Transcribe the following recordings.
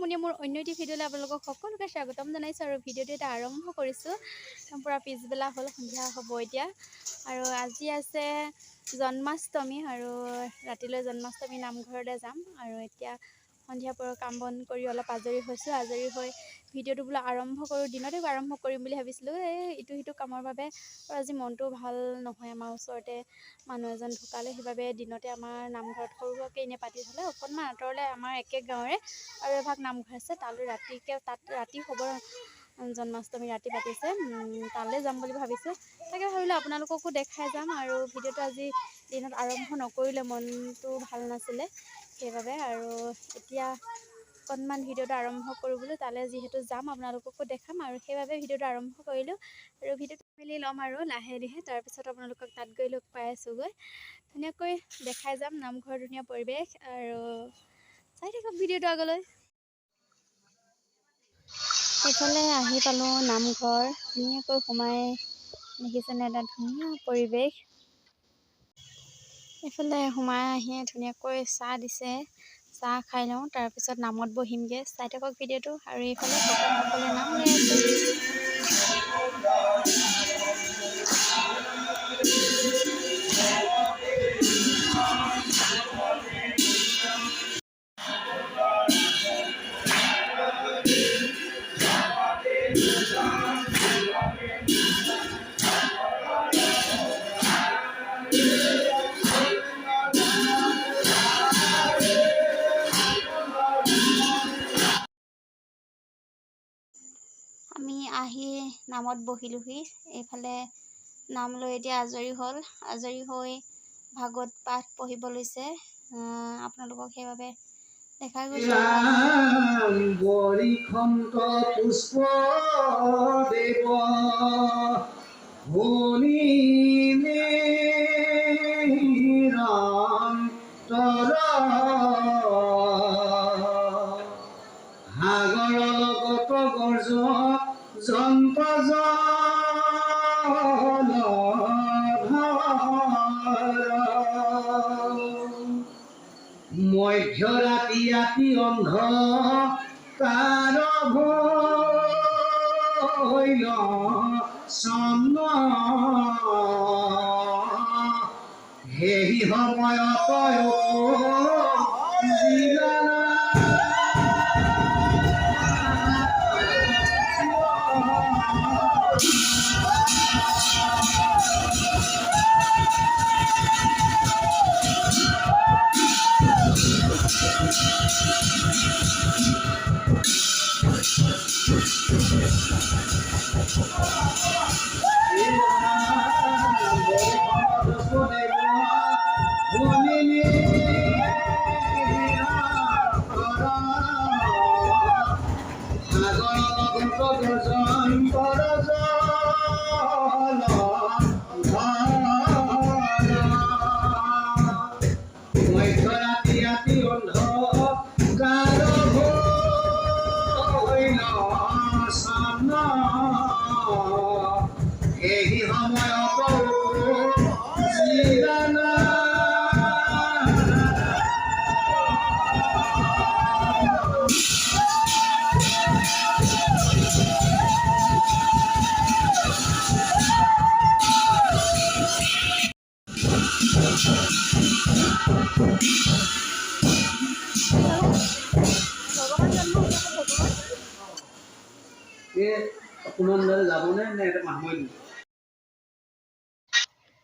আপুনি মোৰ অন্য এটি ভিডিঅ'লৈ আপোনালোকক সকলোকে স্বাগতম জনাইছোঁ আৰু ভিডিঅ'টো এটা আৰম্ভ কৰিছোঁ। পূৰা পিছবেলা হ'ল, সন্ধিয়া হ'ব এতিয়া। আৰু আজি আছে জন্মাষ্টমী আৰু ৰাতিলৈ জন্মাষ্টমী নামঘৰলৈ যাম। আৰু এতিয়া সন্ধিয়া পৰৰ কাম বন কৰি অলপ আজৰি হৈছোঁ। আজৰি হৈ ভিডিঅ'টো বোলো আৰম্ভ কৰোঁ। দিনতে আৰম্ভ কৰিম বুলি ভাবিছিলোঁ, ইটো সিটো কামৰ বাবে। আৰু আজি মনটো ভাল নহয়, আমাৰ ওচৰতে মানুহ এজন ঢুকালে, সেইবাবে দিনতে আমাৰ নামঘৰত সৰু সুৰাকৈ এনেই পাতি থ'লে। অকণমান আঁতৰলৈ আমাৰ একে গাঁৱৰে আৰু এভাগ নামঘৰ আছে, তালৈ তাত ৰাতি হ'ব। জন্মাষ্টমী ৰাতি পাতিছে, তালৈ যাম বুলি ভাবিছোঁ। তাকে ভাবিলোঁ আপোনালোককো দেখাই যাম। আৰু ভিডিঅ'টো আজি দিনত আৰম্ভ নকৰিলে, মনটো ভাল নাছিলে সেইবাবে। আৰু এতিয়া অকণমান ভিডিঅ'টো আৰম্ভ কৰোঁ বোলো, তালৈ যিহেতু যাম আপোনালোককো দেখাম, আৰু সেইবাবে ভিডিঅ'টো আৰম্ভ কৰিলোঁ। আৰু ভিডিঅ'টো মেলি ল'ম আৰু লাহে লাহে, তাৰপিছত আপোনালোকক তাত গৈ লগ পাই আছোঁগৈ। ধুনীয়াকৈ দেখাই যাম নামঘৰৰ ধুনীয়া পৰিৱেশ, আৰু চাই থাকক ভিডিঅ'টো আগলৈ। এইফালে আহি পালোঁ নামঘৰ, ধুনীয়াকৈ সোমাই দেখিছেনে, এটা ধুনীয়া পৰিৱেশ। এইফালে সোমাই আহি ধুনীয়াকৈ চাহ দিছে, চাহ খাই লওঁ, তাৰপিছত নামত বহিমগৈ। চাই থাকক ভিডিঅ'টো। আৰু এইফালে ভকতসকলে নাম গাই আছে। আমি আহি নামত বহিলোহি। এইফালে নাম লৈ এতিয়া আজৰি হ'ল, আজৰি হৈ ভাগৱত পাঠ পঢ়িব লৈছে। আপোনালোকক সেইবাবে দেখাই গৈছোঁ। বৰিখন্ত পুষ্প দেৱ সাগৰ লগত গৰ্জ যন্ত মধ্যৰাতি ৰাতি অন্ধ তাৰ ভৈল চন্দ্ৰ সেই সময়ত এই সময়ত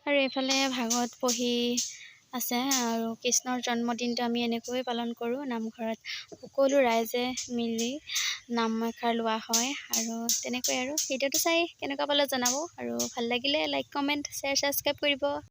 আৰু এইফালে ভাগৱত পঢ়ি আছে। আৰু কৃষ্ণৰ জন্মদিনটো আমি এনেকৈ পালন কৰোঁ, নামঘৰত সকলো ৰাইজে মিলি নাম এষাৰ লোৱা হয়। আৰু তেনেকৈ আৰু ভিডিঅ'টো চাই কেনেকুৱা পালে জনাব, আৰু ভাল লাগিলে লাইক, কমেণ্ট, শ্বেয়াৰ, ছাবস্ক্ৰাইব কৰিব।